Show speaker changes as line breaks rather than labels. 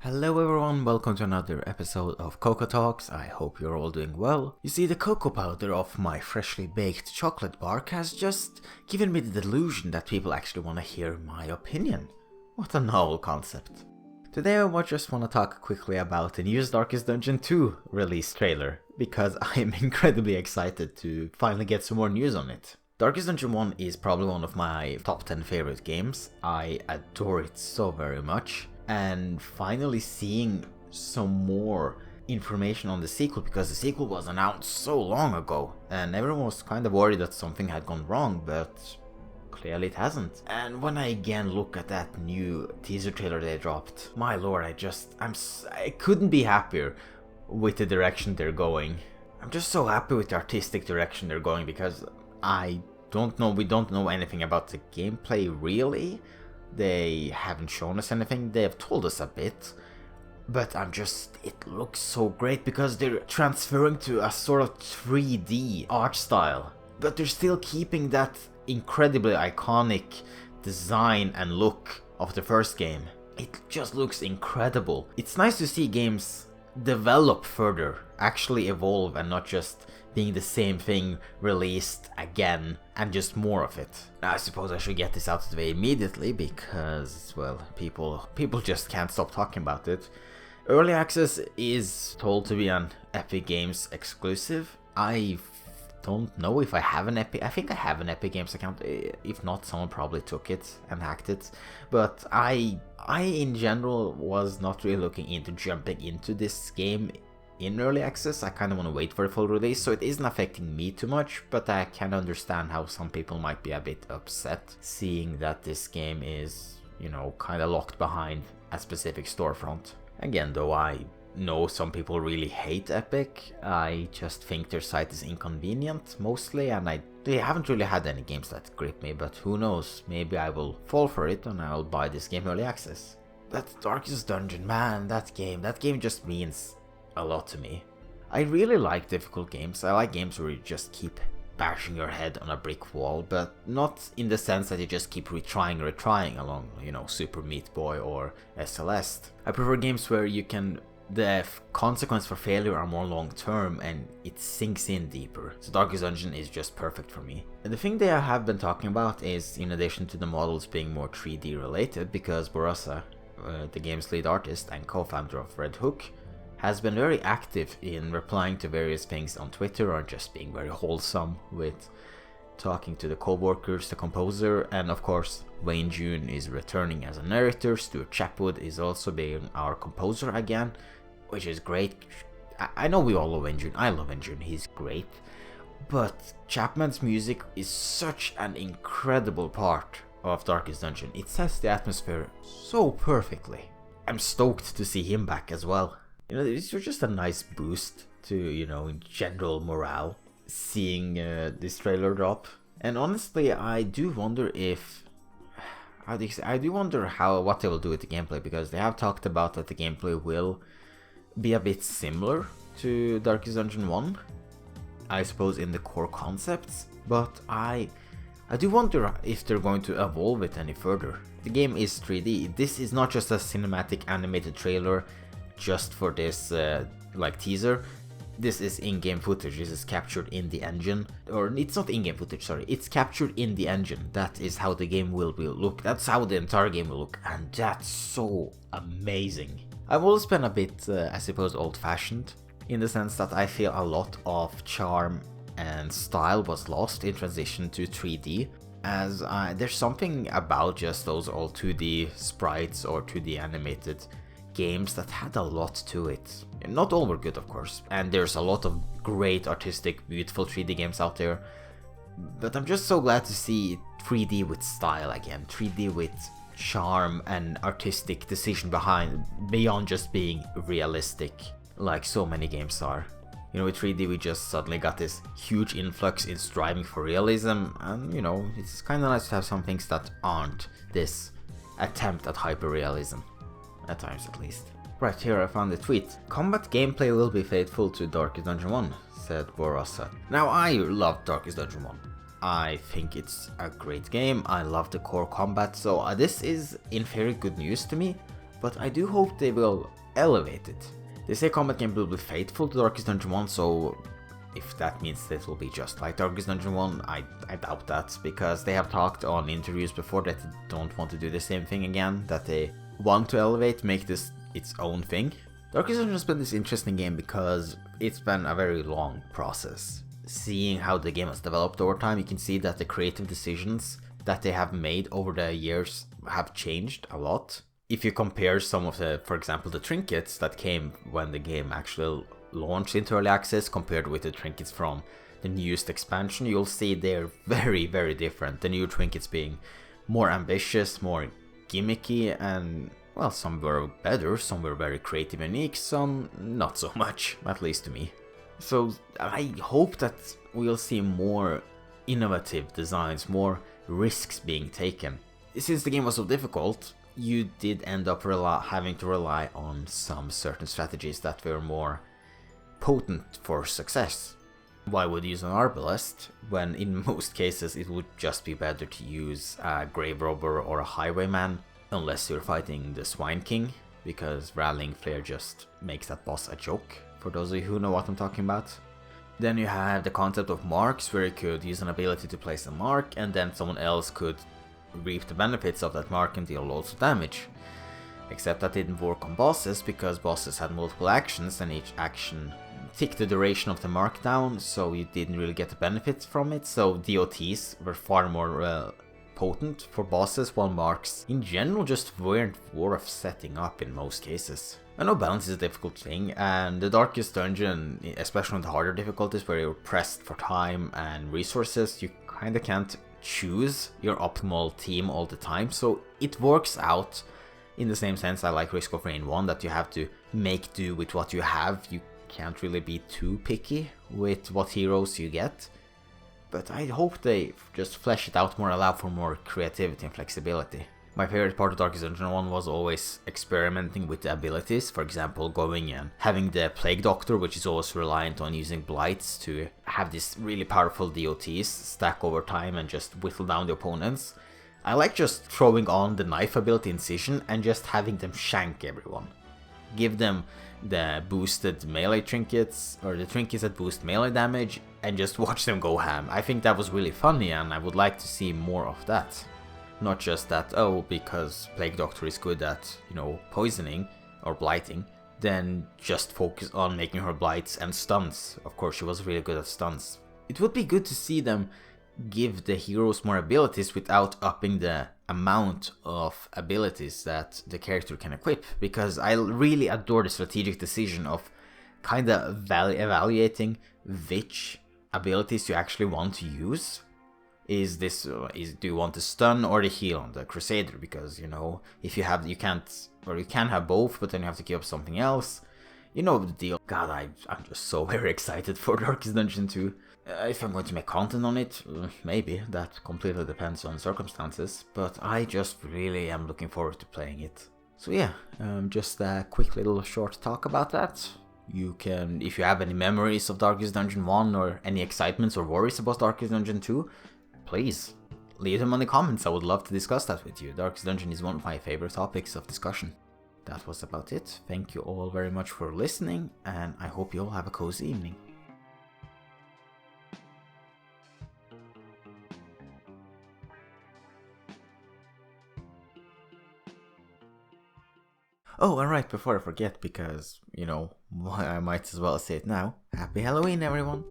Hello everyone, welcome to another episode of Cocoa Talks. I hope you're all doing well. You see, the cocoa powder of my freshly baked chocolate bark has just given me the delusion that people actually want to hear my opinion. What a novel concept. Today I just want to talk quickly about the newest Darkest Dungeon 2 release trailer, because I am incredibly excited to finally get some more news on it. Darkest Dungeon 1 is probably one of my top 10 favorite games. I adore it so very much. And finally seeing some more information on the sequel, because the sequel was announced so long ago and everyone was kind of worried that something had gone wrong, but clearly it hasn't. And when I again look at that new teaser trailer they dropped, my lord, I couldn't be happier with the direction they're going. I'm just so happy with the artistic direction they're going, because we don't know anything about the gameplay really. They haven't shown us anything, they have told us a bit, but it looks so great because they're transferring to a sort of 3D art style, but they're still keeping that incredibly iconic design and look of the first game. It just looks incredible. It's nice to see games develop further, actually evolve, and not just being the same thing released again and just more of it. Now, I suppose I should get this out of the way immediately because, well, people just can't stop talking about it. Early Access is told to be an Epic Games exclusive. I don't know if I have an Epic. I think I have an Epic Games account. If not, someone probably took it and hacked it. But I in general was not really looking into jumping into this game in early access. I kind of want to wait for a full release, so it isn't affecting me too much, but I can understand how some people might be a bit upset seeing that this game is, kind of locked behind a specific storefront. Again, though, I know some people really hate Epic. I just think their site is inconvenient mostly, and they haven't really had any games that grip me, but who knows, maybe I will fall for it and I'll buy this game early access. That Darkest Dungeon, man, that game just means a lot to me. I really like difficult games. I like games where you just keep bashing your head on a brick wall, but not in the sense that you just keep retrying along, Super Meat Boy or SLS. I prefer games where the consequence for failure are more long term and it sinks in deeper. So Darkest Dungeon is just perfect for me. And the thing they have been talking about is, in addition to the models being more 3D related, because Borazza, the game's lead artist and co-founder of Red Hook, has been very active in replying to various things on Twitter, or just being very wholesome with talking to the co-workers, the composer, and of course Wayne June is returning as a narrator. Stuart Chatwood is also being our composer again, which is great. I know we all love Wayne June, I love Wayne June, he's great, but Chapman's music is such an incredible part of Darkest Dungeon. It sets the atmosphere so perfectly. I'm stoked to see him back as well. It's just a nice boost to, in general morale, seeing this trailer drop. And honestly, I do wonder what they will do with the gameplay, because they have talked about that the gameplay will be a bit similar to Darkest Dungeon 1, I suppose, in the core concepts, but I do wonder if they're going to evolve it any further. The game is 3D. This is not just a cinematic animated trailer just for this teaser. This is in-game footage. This is captured in the engine, or it's not in-game footage, sorry, it's captured in the engine. That is how the game will look. That's how the entire game will look, and that's so amazing. I've always been a bit, I suppose, old-fashioned, in the sense that I feel a lot of charm and style was lost in transition to 3D, as there's something about just those old 2D sprites or 2D animated games that had a lot to it. Not all were good, of course, and there's a lot of great, artistic, beautiful 3D games out there, but I'm just so glad to see 3D with style again, 3D with charm and artistic decision beyond just being realistic, like so many games are. With 3D we just suddenly got this huge influx in striving for realism, and it's kind of nice to have some things that aren't this attempt at hyper-realism. At times, at least. Right here I found a tweet. Combat gameplay will be faithful to Darkest Dungeon 1, said Borazza. Now, I love Darkest Dungeon 1. I think it's a great game. I love the core combat, so this is in very good news to me. but I do hope they will elevate it. They say combat gameplay will be faithful to Darkest Dungeon 1, so if that means that it will be just like Darkest Dungeon 1, I doubt that, because they have talked on interviews before that they don't want to do the same thing again, that they want to elevate, make this its own thing. Darkest Dungeon has been this interesting game because it's been a very long process. Seeing how the game has developed over time, you can see that the creative decisions that they have made over the years have changed a lot. If you compare some of the, for example, the trinkets that came when the game actually launched into early access compared with the trinkets from the newest expansion, you'll see they're very, very different. The new trinkets being more ambitious, more gimmicky, and well, some were better, some were very creative and unique, some not so much, at least to me. So I hope that we'll see more innovative designs, more risks being taken. Since the game was so difficult, you did end up having to rely on some certain strategies that were more potent for success. Why would you use an arbalest when in most cases it would just be better to use a grave robber or a highwayman, unless you're fighting the Swine King, because rallying flare just makes that boss a joke, for those of you who know what I'm talking about. Then you have the concept of marks, where you could use an ability to place a mark and then someone else could reap the benefits of that mark and deal loads of damage. Except that didn't work on bosses, because bosses had multiple actions and each action ticked the duration of the mark down, so you didn't really get the benefits from it. So DOTs were far more potent for bosses, while marks in general just weren't worth setting up in most cases. I know balance is a difficult thing, and the Darkest Dungeon, especially on the harder difficulties where you're pressed for time and resources, you kinda can't choose your optimal team all the time, so it works out in the same sense I like Risk of Rain 1, that you have to make do with what you have. You can't really be too picky with what heroes you get. But I hope they just flesh it out more, allow for more creativity and flexibility. My favorite part of Darkest Dungeon 1 was always experimenting with the abilities, for example going and having the Plague Doctor, which is always reliant on using blights to have these really powerful DOTs stack over time and just whittle down the opponents. I like just throwing on the knife ability Incision and just having them shank everyone. Give them the boosted melee trinkets, or the trinkets that boost melee damage, and just watch them go ham. I think that was really funny and I would like to see more of that. Not just that, oh, because Plague Doctor is good at, poisoning or blighting, then just focus on making her blights and stuns. Of course, she was really good at stuns. It would be good to see them give the heroes more abilities without upping the amount of abilities that the character can equip, because I really adore the strategic decision of kinda evaluating which abilities you actually want to use. Do you want the stun or the heal on the Crusader? Because if you can have both, but then you have to give up something else. You know the deal. God, I'm just so very excited for Darkest Dungeon 2. If I'm going to make content on it, maybe. That completely depends on circumstances. But I just really am looking forward to playing it. So yeah, just a quick little short talk about that. You can, if you have any memories of Darkest Dungeon 1 or any excitements or worries about Darkest Dungeon 2, please leave them in the comments. I would love to discuss that with you. Darkest Dungeon is one of my favorite topics of discussion. That was about it. Thank you all very much for listening, and I hope you all have a cozy evening. Oh, alright, before I forget, because, I might as well say it now. Happy Halloween, everyone!